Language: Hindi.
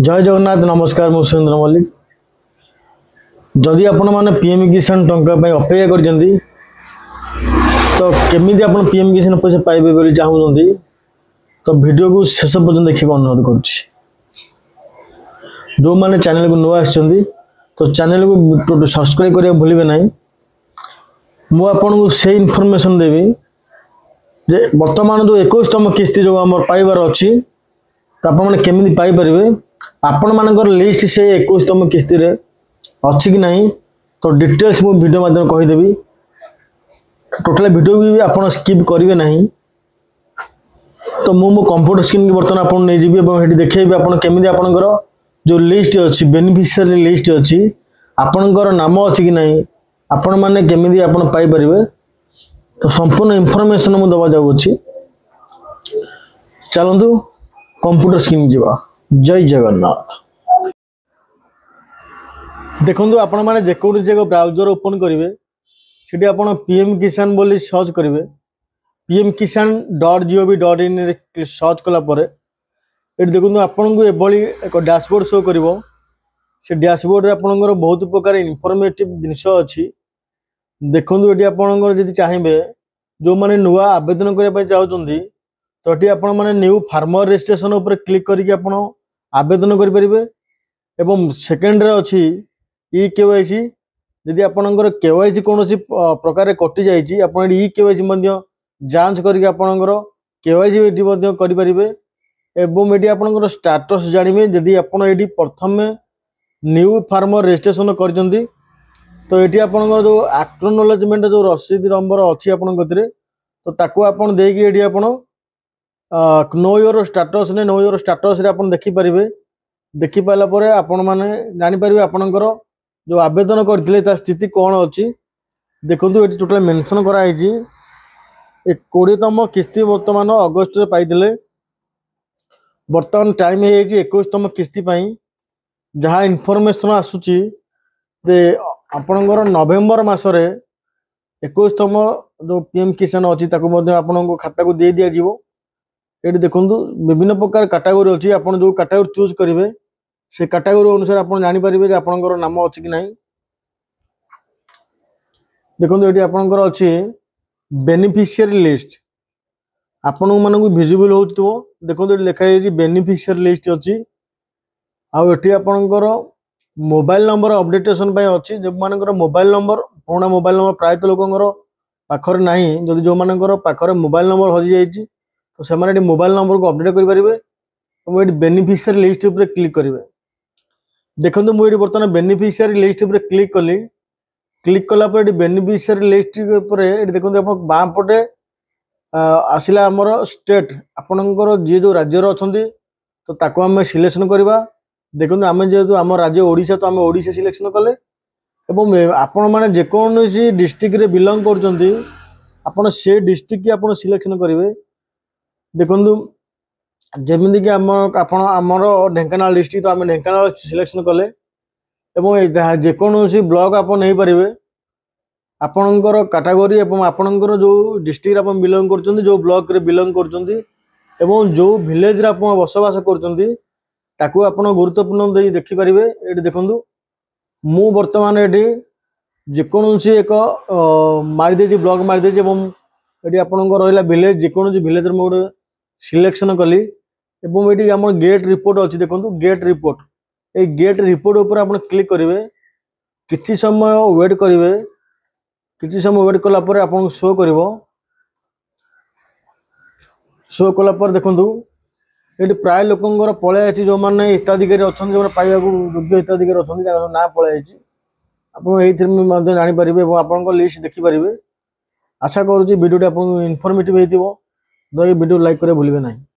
जय जगन्नाथ नमस्कार मु सुरेंद्र मल्लिक जदि आपण मैंने पीएम किसान टंका अपेक्षा कर तो केमी आप पीएम किसान पैसा पाइबे बोली चाहूँगी तो वीडियो को शेष पर्यटन देखिए अनुरोध करुच्ची जो मैंने चैनल को नुआ आसछंती तो चैनल को सब्सक्राइब करिया भूलिबे नहीं मु आपन को से इनफॉरमेशन देवी जे वर्तमान जो 21तम किस्ती जो आम पाइबार अच्छी तो आपने केमी पाइपर आपण मानकर लिस्ट से 21तम किस्ती रे अच्छी कि नहीं तो डिटेल्स मु वीडियो माध्यम कहीदेवी टोटल वीडियो भी आप स्किप करेंगे नहीं तो मो कंप्यूटर स्क्रीन की बर्तमान आपको नहीं जी देखेबी आप केमी आपंकर जो लिस्ट अच्छी बेनिफिशियरी लिस्ट अच्छी आपणकर नाम अच्छी कि नहीं आपण मैंने केमी आप पाइपर तो संपूर्ण इनफॉरमेशन मुझे दबा जाऊँगी चलतु कंप्यूटर स्क्रीन जावा जय जगन्नाथ देखो आपण मैंने जेकोसी एक ब्राउजर ओपन करेंगे सीटी आप पीएम किसान बोली सर्च करेंगे pmkisan.gov.in सर्च कलापर ये देखो आपन को एभली एक डैशबोर्ड शो कर डैशबोर्ड आपंकर बहुत प्रकार इनफॉर्मेटिव जिनस अच्छी देखो ये आपंकर चाहिए जो मैंने नुआ आवेदन करने चाहते तो ये आप न्यू फार्मर रजिस्ट्रेशन उपर क्लिक करके आप आवेदन करेंगे एवं सेकेंड अच्छी ई केवाईसी यदि आपंकर केवाईसी कौन प्रकार कटि जाइए आप ई केवाईसी जांच करके आपंकर केवाईसी करेंगे एवं ये आपंकर स्टाटस जानवे जदि आप प्रथम न्यू फार्मर रजिस्ट्रेशन कर तो ये आपंकर जो एक्नोलेजमेंट जो रसीद नंबर अच्छी आपंकर तो ताकू आपन देकी ये आप नो योर स्टाटस ने नो योर स्टाटस आप देखिपारे देखिपारा आपण मैंने जानीपर आपणकर जो आवेदन करते स्थिति कौन अच्छी देखो ये टोटाल मेंशन कराई 20तम किस्ती बर्तमान अगस्ट रे पाइले बर्तमान टाइम है 21तम किस्ती जहाँ इनफॉरमेशन आसूची आपणकर नवेम्बर मसरे 21तम जो पीएम किसान अच्छी आपन खाता को दे दिया ये देखो विभिन्न प्रकार कैटेगरी अच्छी आप जो कैटेगरी चूज करेंगे से कैटेगरी अनुसार आप जानीपर आपंकर नाम अच्छी कि नहीं देखो ये आपंकर अच्छी बेनिफिशियरी लिस्ट आपण मानक विजिबल हो देखो ये लिखाई बेनिफिशियरी लिस्ट अच्छी आठी आपंकर मोबाइल नंबर अपडेटेशन अच्छी जो मानकर मोबाइल नंबर पुराना मोबाइल नंबर प्रायतः लोकंर पाखर ना जदि जो मानकर पाखर मोबाइल नंबर हजि जाइए तो से मोबाइल नंबर को अपडेट करेंगे और ये बेनिफिशियरी लिस्ट उपर क्लिक करेंगे देखो मुझे बर्तमान बेनिफिशियरी लिस्ट उपर क्लिक कली क्लिक कलापर ये बेनिफिशियरी लिस्ट ये देखो आप बाँ पटे आसला आमर स्टेट आपणकर जी जो राज्यर अच्छा तो ताको आम सिलेक्शन करवा देखो आम जेहेतु आम राज्य ओडिशा तो आम ओडिशा सिलेक्शन कले एवं आपण मैंने जेकोसी डिस्ट्रिक्ट बिलंग कर से डिस्ट्रिक्ट की आप सिलेक्शन करेंगे देखो जमीक आमर ढेंकानाल डिस्ट्रिक्ट तो आम ढेंकानाल सिलेक्शन कले जेकोसी ब्लॉक आप नहीं पारे आपणकर कैटेगरी एवं आपणकर जो डिस्ट्रिक्ट आप बिलंग कर जो ब्लॉक रे बिलंग कर जो विलेज आप बसवास कर गुरुत्वपूर्ण देखिपारे ये देखो मु बर्तमान ये जेकोसी एक मारिदे ब्लॉक मारिदे ये आपंकर रहा विलेज जेकोसी विलेज गोटे सिलेक्शन कली ये आम गेट रिपोर्ट अच्छी देखो गेट रिपोर्ट ये गेट रिपोर्ट उपर आप क्लिक करेंगे किसी समय वेट करेंगे किसी समय वेट कलापर आप शो कर शो कलापर देखो ये प्राय लोकंर पलि जो मैंने हिताधिकारी अच्छा जो पाइबा योग्य हिताधिकारी अच्छा ना पलि आप जानीपर आप लिस्ट देखिपारे आशा करुँच वीडियो आपको इनफॉर्मेटिव होती वीडियो लाइक करें भूलिए नहीं।